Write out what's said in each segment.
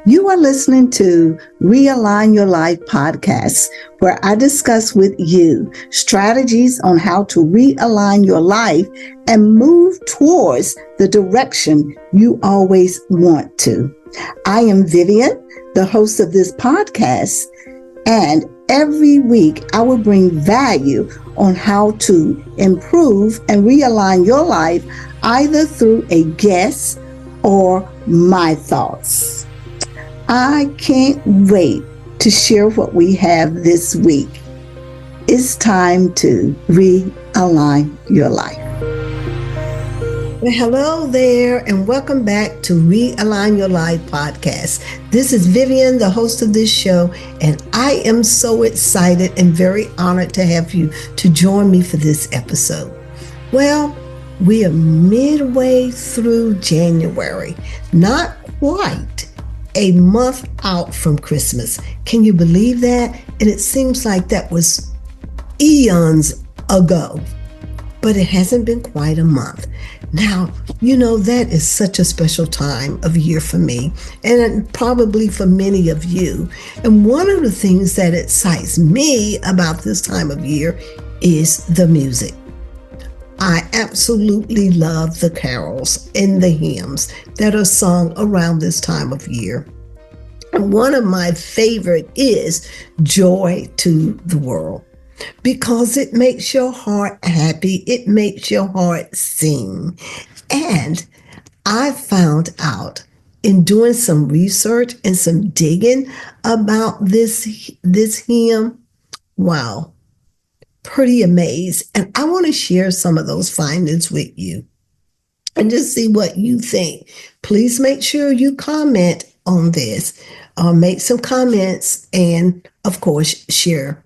You are listening to Realign Your Life Podcast, where I discuss with you strategies on how to realign your life and move towards the direction you always want to. I am Vivian, the host of this podcast, and every week I will bring value on how to improve and realign your life either through a guest or my thoughts. I can't wait to share what we have this week. It's time to realign your life. Well, hello there, and welcome back to Realign Your Life Podcast. This is Vivian, the host of this show, and I am so excited and very honored to have you to join me for this episode. Well, we are midway through January, not quite a month out from Christmas. Can you believe that? And it seems like that was eons ago, but it hasn't been quite a month. Now, you know, that is such a special time of year for me and probably for many of you. And one of the things that excites me about this time of year is the music. I absolutely love the carols and the hymns that are sung around this time of year. And one of my favorite is Joy to the World, because it makes your heart happy. It makes your heart sing. And I found out in doing some research and some digging about this hymn, wow, pretty amazed. And I want to share some of those findings with you and just see what you think. Please make sure you comment on this, make some comments, and of course, share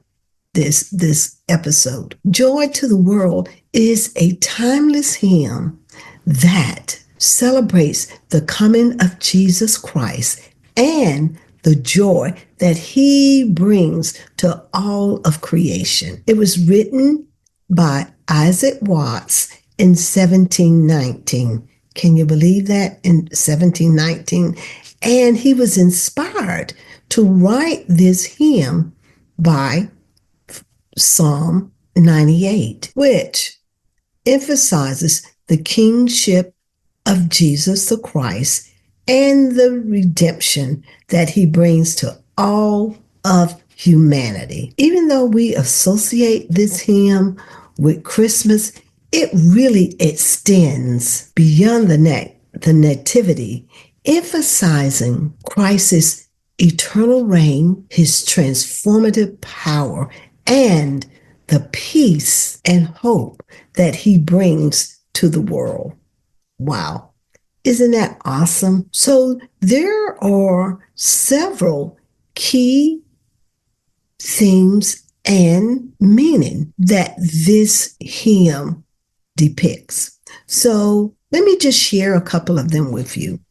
this episode. Joy to the World is a timeless hymn that celebrates the coming of Jesus Christ and the joy that he brings to all of creation. It was written by Isaac Watts in 1719. Can you believe that? In 1719. And he was inspired to write this hymn by Psalm 98, which emphasizes the kingship of Jesus the Christ and the redemption that he brings to all of humanity. Even though we associate this hymn with Christmas, it really extends beyond the nativity, emphasizing Christ's eternal reign, his transformative power, and the peace and hope that he brings to the world. Wow. Isn't that awesome? So there are several key themes and meaning that this hymn depicts. So let me just share a couple of them with you.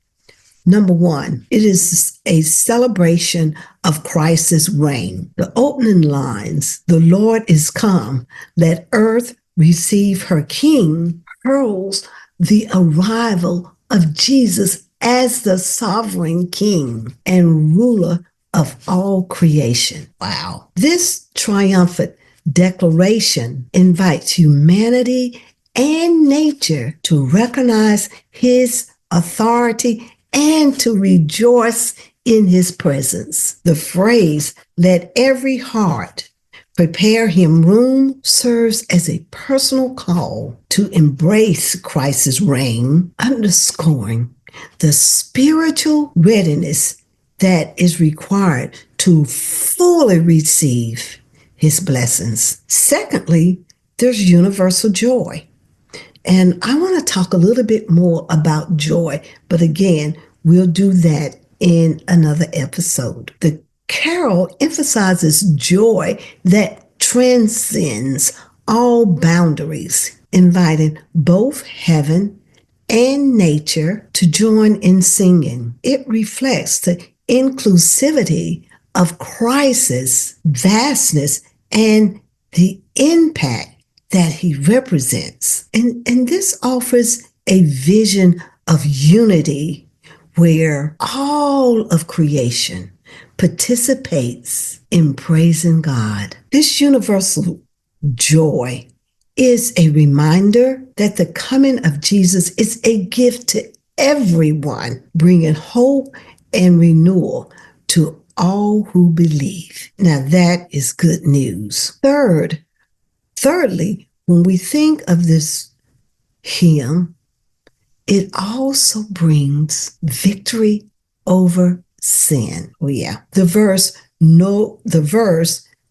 Number one, it is a celebration of Christ's reign. The opening lines, "The Lord is come, let earth receive her King," heralds the arrival of Jesus as the sovereign King and ruler of all creation. Wow. This triumphant declaration invites humanity and nature to recognize his authority and to rejoice in his presence. The phrase, "let every heart prepare him room," serves as a personal call to embrace Christ's reign, underscoring the spiritual readiness that is required to fully receive his blessings. Secondly, there's universal joy. And I want to talk a little bit more about joy, but again, we'll do that in another episode. The carol emphasizes joy that transcends all boundaries, inviting both heaven and nature to join in singing. It reflects the inclusivity of Christ's vastness and the impact that he represents. And this offers a vision of unity where all of creation participates in praising God. This universal joy is a reminder that the coming of Jesus is a gift to everyone, bringing hope and renewal to all who believe. Now that is good news. Thirdly, when we think of this hymn, it also brings victory over sin. Oh yeah. The verse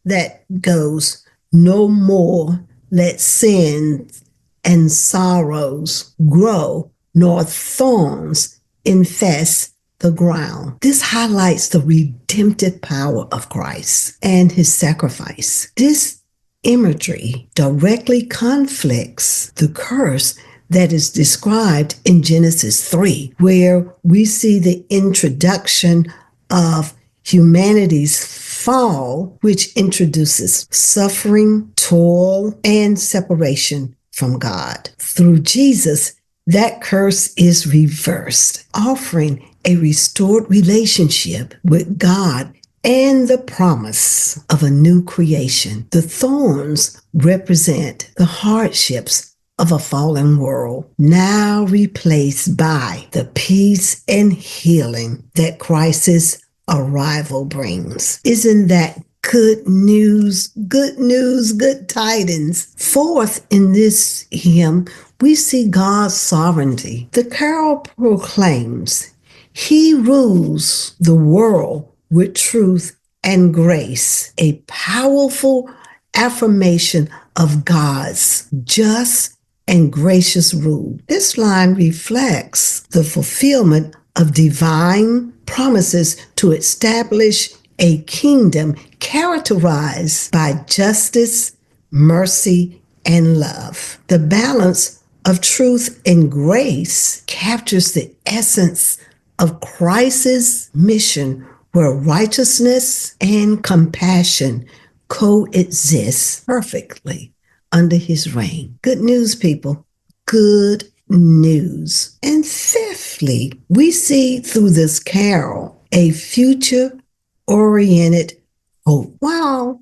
that goes, "No more let sins and sorrows grow, nor thorns infest the ground." This highlights the redemptive power of Christ and his sacrifice. This imagery directly conflicts the curse that is described in Genesis 3, where we see the introduction of humanity's fall, which introduces suffering, toil, and separation from God. Through Jesus, that curse is reversed, offering a restored relationship with God and the promise of a new creation. The thorns represent the hardships of a fallen world, now replaced by the peace and healing that Christ's arrival brings. Isn't that good news? Good news, good tidings. Fourth, in this hymn, we see God's sovereignty. The carol proclaims, "He rules the world with truth and grace," a powerful affirmation of God's just and gracious rule. This line reflects the fulfillment of divine promises to establish a kingdom characterized by justice, mercy, and love. The balance of truth and grace captures the essence of Christ's mission, where righteousness and compassion coexist perfectly under his reign. Good news, people. Good news. And fifthly, we see through this carol a future-oriented hope. While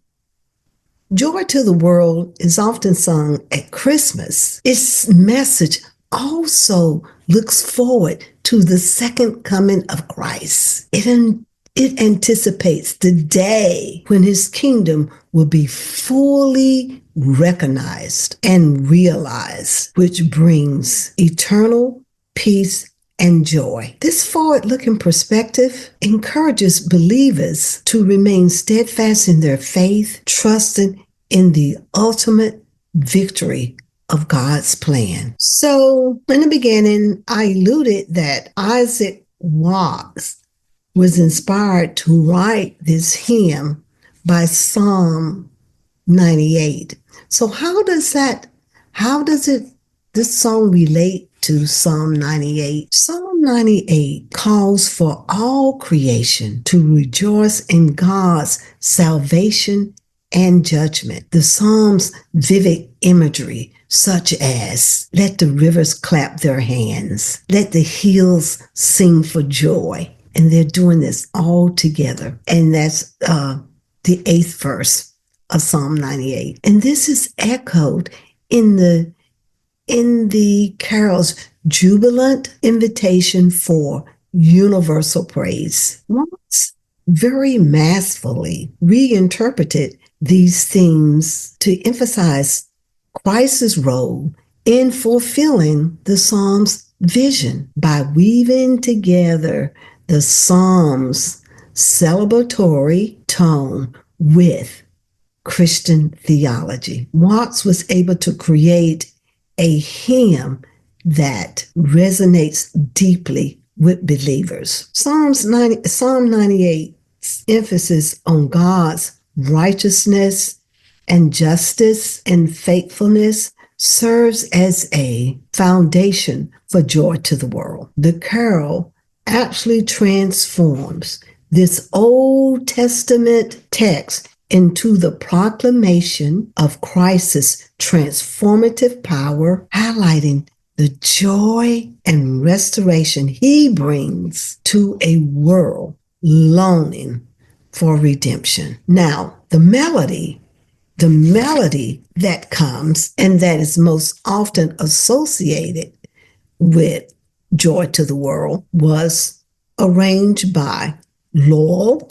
Joy to the World is often sung at Christmas, its message also looks forward to the second coming of Christ. It anticipates the day when his kingdom will be fully recognized and realized, which brings eternal peace and joy. This forward-looking perspective encourages believers to remain steadfast in their faith, trusting in the ultimate victory of God's plan. So in the beginning, I alluded that Isaac Watts was inspired to write this hymn by Psalm 98. So how does this song relate to Psalm 98? Psalm 98 calls for all creation to rejoice in God's salvation and judgment. The Psalm's vivid imagery, such as, "Let the rivers clap their hands, let the hills sing for joy." And they're doing this all together. And that's the 8th verse of Psalm 98. And this is echoed in the carol's jubilant invitation for universal praise. Watts very masterfully reinterpreted these themes to emphasize Christ's role in fulfilling the Psalm's vision by weaving together the Psalm's celebratory tone with Christian theology. Watts was able to create a hymn that resonates deeply with believers. Psalm 98's emphasis on God's righteousness and justice and faithfulness serves as a foundation for joy to the world. The carol actually transforms this Old Testament text into the proclamation of Christ's transformative power, highlighting the joy and restoration he brings to a world longing for redemption. Now, the melody that comes and that is most often associated with Joy to the World was arranged by Lowell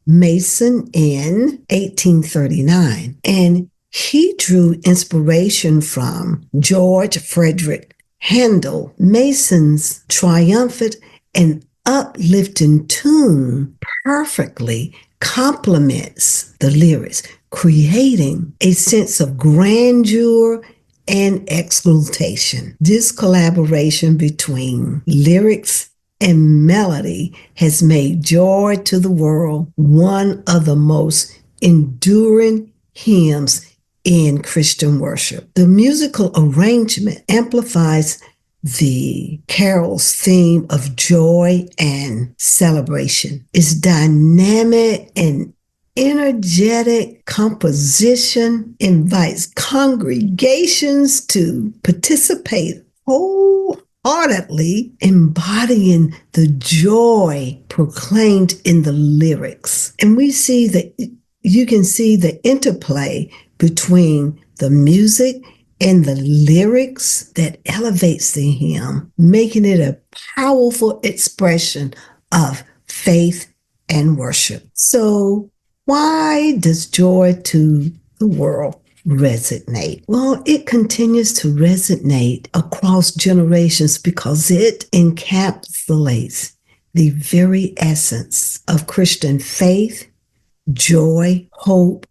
Mason in 1839. And he drew inspiration from George Frederick Handel. Mason's triumphant and uplifting tune perfectly complements the lyrics, creating a sense of grandeur and exultation. This collaboration between lyrics and melody has made Joy to the World one of the most enduring hymns in Christian worship. The musical arrangement amplifies the carol's theme of joy and celebration. Its dynamic and energetic composition invites congregations to participate wholeheartedly, embodying the joy proclaimed in the lyrics. And you can see the interplay between the music and the lyrics that elevates the hymn, making it a powerful expression of faith and worship. So, why does Joy to the World resonate? Well, it continues to resonate across generations because it encapsulates the very essence of Christian faith, joy, hope,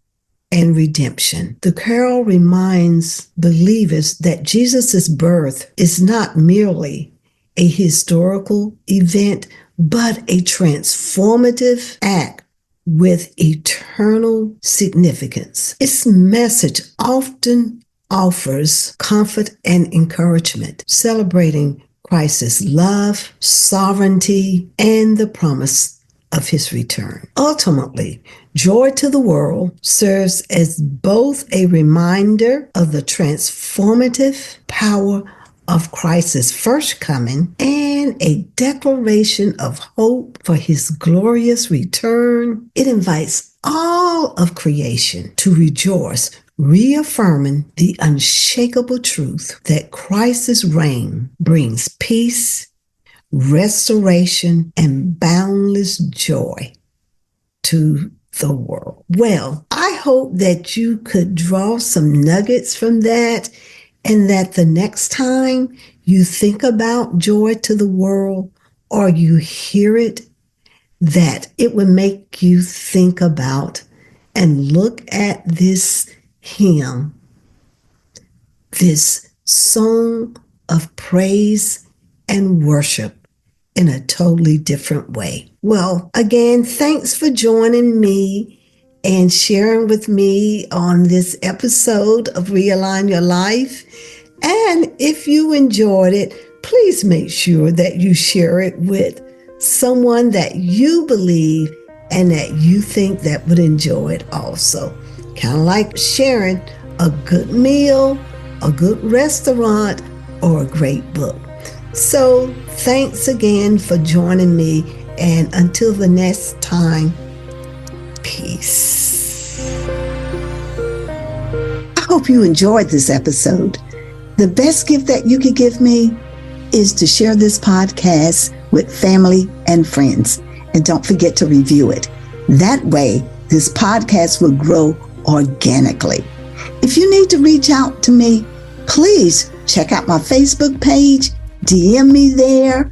and redemption. The carol reminds believers that Jesus' birth is not merely a historical event, but a transformative act with eternal significance. Its message often offers comfort and encouragement, celebrating Christ's love, sovereignty, and the promise of his return. Ultimately, Joy to the World serves as both a reminder of the transformative power of Christ's first coming and a declaration of hope for his glorious return. It invites all of creation to rejoice, reaffirming the unshakable truth that Christ's reign brings peace, restoration, and boundless joy to the world. Well, I hope that you could draw some nuggets from that, and that the next time you think about Joy to the World or you hear it, that it would make you think about and look at this hymn, this song of praise and worship in a totally different way. Well, again, thanks for joining me and sharing with me on this episode of Realign Your Life. And if you enjoyed it, please make sure that you share it with someone that you believe and that you think that would enjoy it also. Kind of like sharing a good meal, a good restaurant, or a great book. So thanks again for joining me. And until the next time, peace. I hope you enjoyed this episode. The best gift that you could give me is to share this podcast with family and friends. And don't forget to review it. That way, this podcast will grow organically. If you need to reach out to me, please check out my Facebook page, DM me there,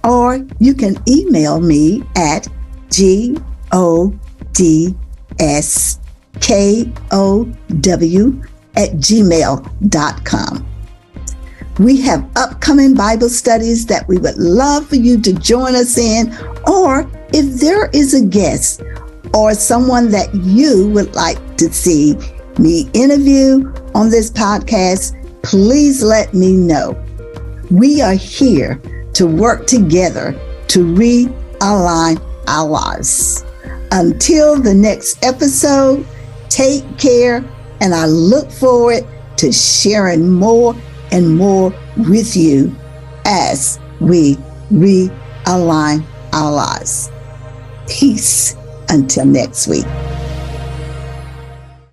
or you can email me at godskow@gmail.com. We have upcoming Bible studies that we would love for you to join us in, or if there is a guest or someone that you would like to see me interview on this podcast, please let me know. We are here to work together to realign our lives. Until the next episode, take care, and I look forward to sharing more and more with you as we realign our lives. Peace until next week.